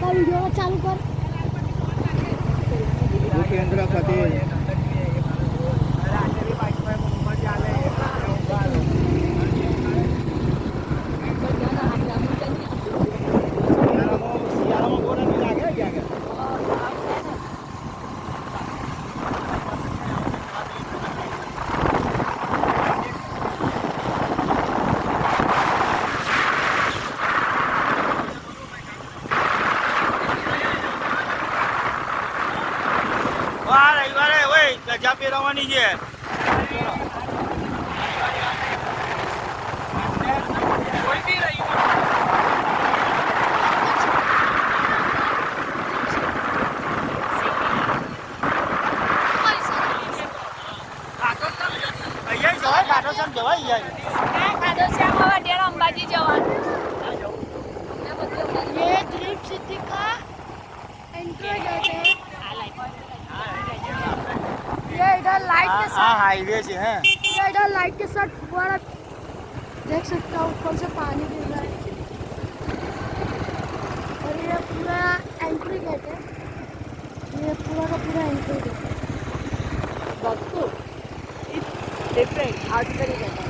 Video चालू कर भूपेंद्र पटेल ગજા પહેરવાની છે अंबाजी जवान ये ट्रिप सिटी का एंट्री गेट है। ये इधर लाइट के साथ हाईवे से है। ये इधर लाइट के साथ फुवारा देख सकते हो, ऊपर से पानी गिर रहा है और ये पूरा एंट्री गेट है। ये पूरा का पूरा एंट्री गेट है। But it's different. Outdoor